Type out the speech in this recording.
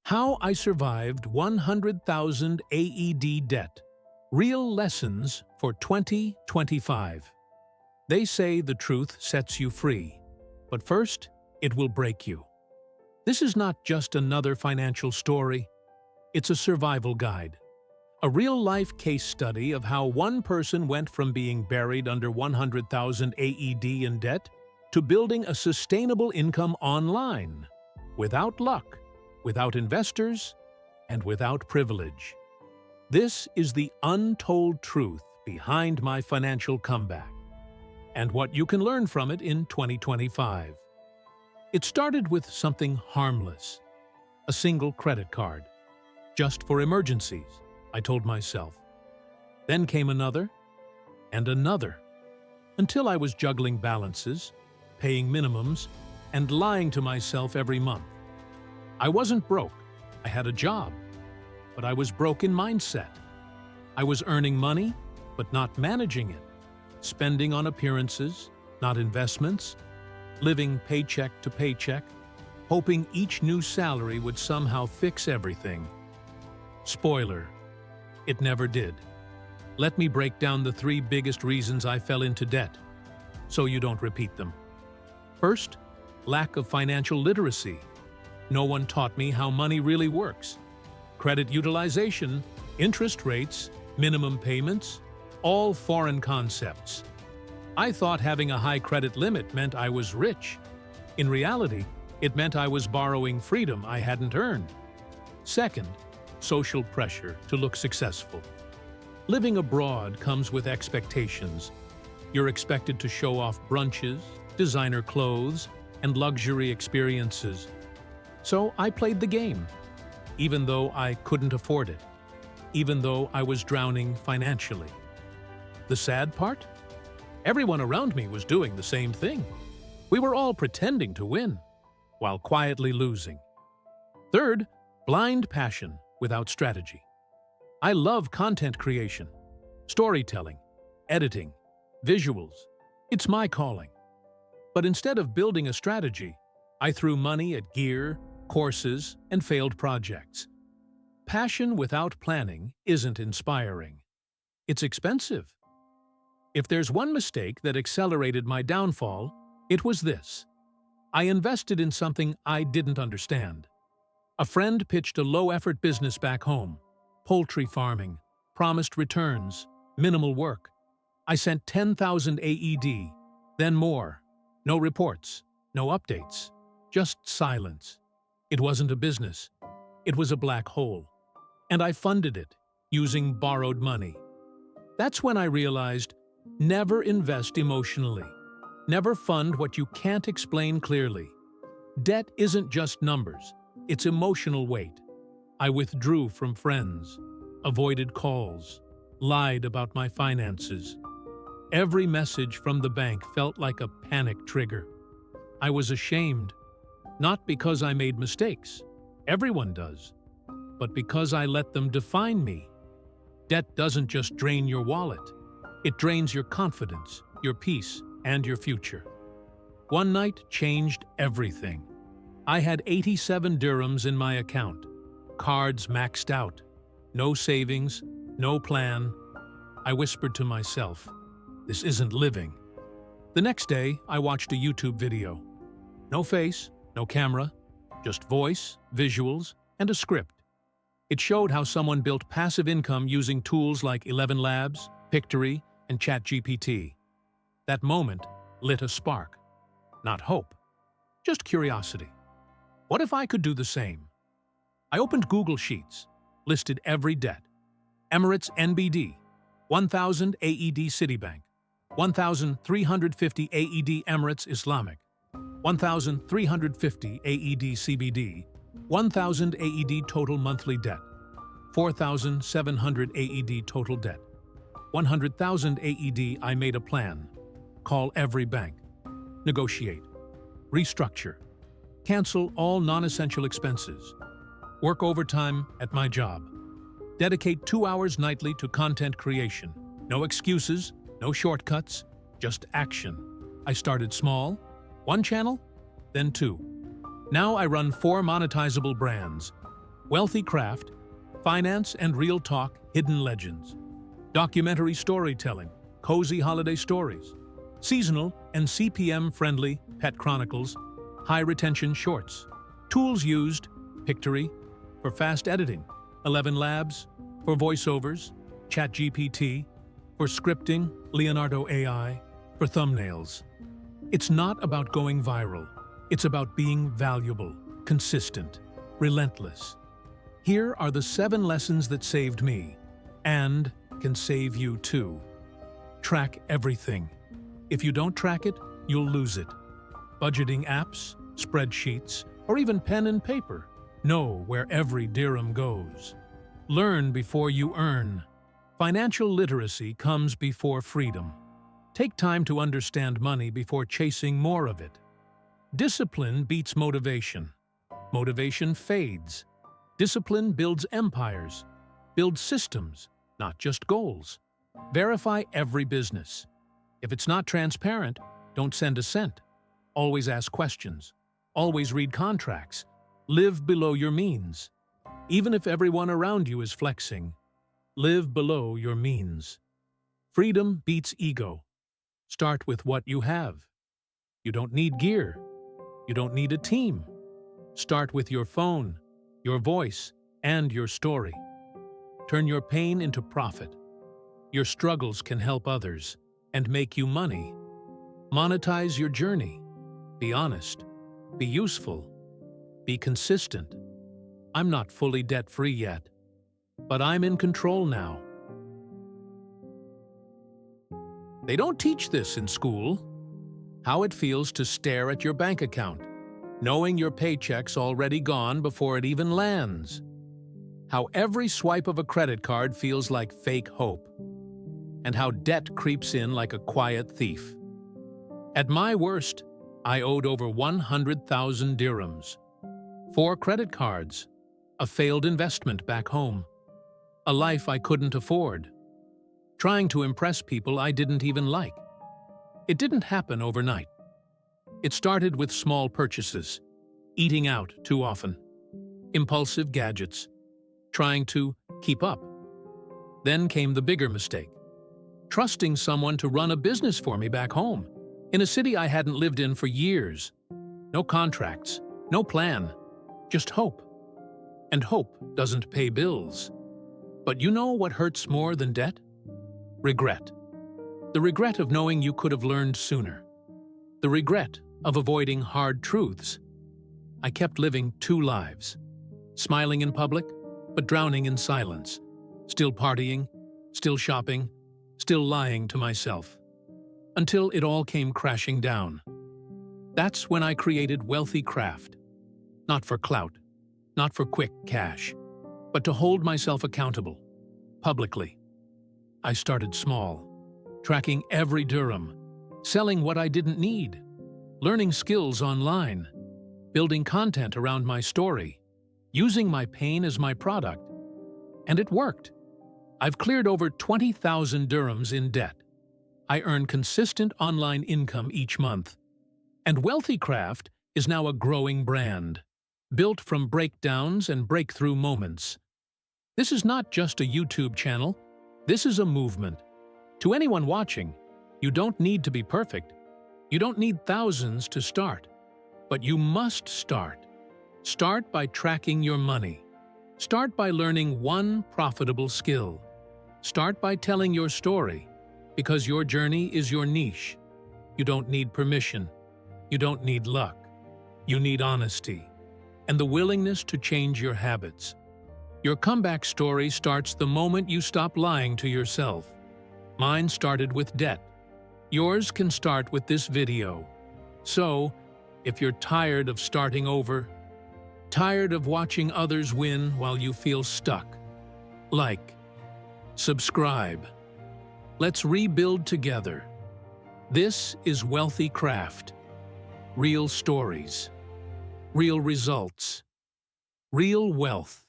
How I Survived 100,000 AED Debt. Real Lessons for 2025. They say the truth sets you free, but first, it will break you. This is not just another financial story. It's a survival guide. A real-life case study of how one person went from being buried under 100,000 AED in debt to building a sustainable income online, without luck, without investors, and without privilege. This is the untold truth behind my financial comeback, and what you can learn from it in 2025. It started with something harmless, a single credit card, just for emergencies, I told myself. Then came another, and another, until I was juggling balances, paying minimums, and lying to myself every month. I wasn't broke, I had a job, but I was broke in mindset. I was earning money, but not managing it, spending on appearances, not investments, living paycheck to paycheck, hoping each new salary would somehow fix everything. Spoiler, it never did. Let me break down the 3 biggest reasons I fell into debt, so you don't repeat them. First, lack of financial literacy. No one taught me how money really works. Credit utilization, interest rates, minimum payments, all foreign concepts. I thought having a high credit limit meant I was rich. In reality, it meant I was borrowing freedom I hadn't earned. Second, social pressure to look successful. Living abroad comes with expectations. You're expected to show off brunches, designer clothes, and luxury experiences. So I played the game, even though I couldn't afford it, even though I was drowning financially. The sad part? Everyone around me was doing the same thing. We were all pretending to win, while quietly losing. Third, blind passion without strategy. I love content creation, storytelling, editing, visuals. It's my calling. But instead of building a strategy, I threw money at gear, courses, and failed projects. Passion without planning isn't inspiring. It's expensive. If there's one mistake that accelerated my downfall, it was this. I invested in something I didn't understand. A friend pitched a low-effort business back home, poultry farming, promised returns, minimal work. I sent 10,000 AED, then more. No reports, no updates, just silence. It wasn't a business. It was a black hole. And I funded it, using borrowed money. That's when I realized, never invest emotionally. Never fund what you can't explain clearly. Debt isn't just numbers, it's emotional weight. I withdrew from friends, avoided calls, lied about my finances. Every message from the bank felt like a panic trigger. I was ashamed, not because I made mistakes, everyone does, but because I let them define me. Debt doesn't just drain your wallet, it drains your confidence, your peace, and your future. One night changed everything. I had 87 dirhams in my account, cards maxed out, no savings, no plan. I whispered to myself, this isn't living. The next day, I watched a YouTube video. No face, no camera, just voice, visuals, and a script. It showed how someone built passive income using tools like 11 Labs, Pictory, and ChatGPT. That moment lit a spark. Not hope, just curiosity. What if I could do the same? I opened Google Sheets, listed every debt. Emirates NBD, 1,000 AED Citibank, 1,350 AED Emirates Islamic, 1,350 AED CBD, 1,000 AED total monthly debt, 4,700 AED total debt, 100,000 AED. I made a plan. Call every bank. Negotiate. Restructure. Cancel all non-essential expenses. Work overtime at my job. Dedicate 2 hours nightly to content creation. No excuses, no shortcuts, just action. I started small, 1 channel, then 2. Now I run 4 monetizable brands. Wealthy Craft, Finance and Real Talk Hidden Legends, Documentary Storytelling, Cozy Holiday Stories, Seasonal and CPM-friendly Pet Chronicles, High-retention shorts, Tools used, Pictory, for fast editing, 11 Labs, for voiceovers, ChatGPT, for scripting, Leonardo AI, for thumbnails. It's not about going viral. It's about being valuable, consistent, relentless. Here are the 7 lessons that saved me, and can save you too. Track everything. If you don't track it, you'll lose it. Budgeting apps, spreadsheets, or even pen and paper. Know where every dirham goes. Learn before you earn. Financial literacy comes before freedom. Take time to understand money before chasing more of it. Discipline beats motivation. Motivation fades. Discipline builds empires. Builds systems, not just goals. Verify every business. If it's not transparent, don't send a cent. Always ask questions. Always read contracts. Live below your means. Even if everyone around you is flexing, live below your means. Freedom beats ego. Start with what you have. You don't need gear. You don't need a team. Start with your phone, your voice, and your story. Turn your pain into profit. Your struggles can help others and make you money. Monetize your journey. Be honest. Be useful. Be consistent. I'm not fully debt-free yet, but I'm in control now. They don't teach this in school. How it feels to stare at your bank account, knowing your paycheck's already gone before it even lands. How every swipe of a credit card feels like fake hope. And how debt creeps in like a quiet thief. At my worst, I owed over 100,000 dirhams. 4 credit cards. A failed investment back home. A life I couldn't afford. Trying to impress people I didn't even like. It didn't happen overnight. It started with small purchases. Eating out too often. Impulsive gadgets. Trying to keep up. Then came the bigger mistake. Trusting someone to run a business for me back home, in a city I hadn't lived in for years. No contracts, no plan, just hope. And hope doesn't pay bills. But you know what hurts more than debt? Regret. The regret of knowing you could have learned sooner. The regret of avoiding hard truths. I kept living 2 lives. Smiling in public, but drowning in silence. Still partying, still shopping, still lying to myself. Until it all came crashing down. That's when I created Wealthy Craft. Not for clout, not for quick cash, but to hold myself accountable, publicly. I started small, tracking every dirham, selling what I didn't need, learning skills online, building content around my story, using my pain as my product. And it worked. I've cleared over 20,000 dirhams in debt. I earn consistent online income each month. And Wealthy Craft is now a growing brand, built from breakdowns and breakthrough moments. This is not just a YouTube channel, this is a movement. To anyone watching, you don't need to be perfect. You don't need thousands to start. But you must start. Start by tracking your money. Start by learning one profitable skill. Start by telling your story, because your journey is your niche. You don't need permission. You don't need luck. You need honesty and the willingness to change your habits. Your comeback story starts the moment you stop lying to yourself. Mine started with debt. Yours can start with this video. So, if you're tired of starting over, tired of watching others win while you feel stuck, like, subscribe. Let's rebuild together. This is Wealthy Craft. Real stories. Real results. Real wealth.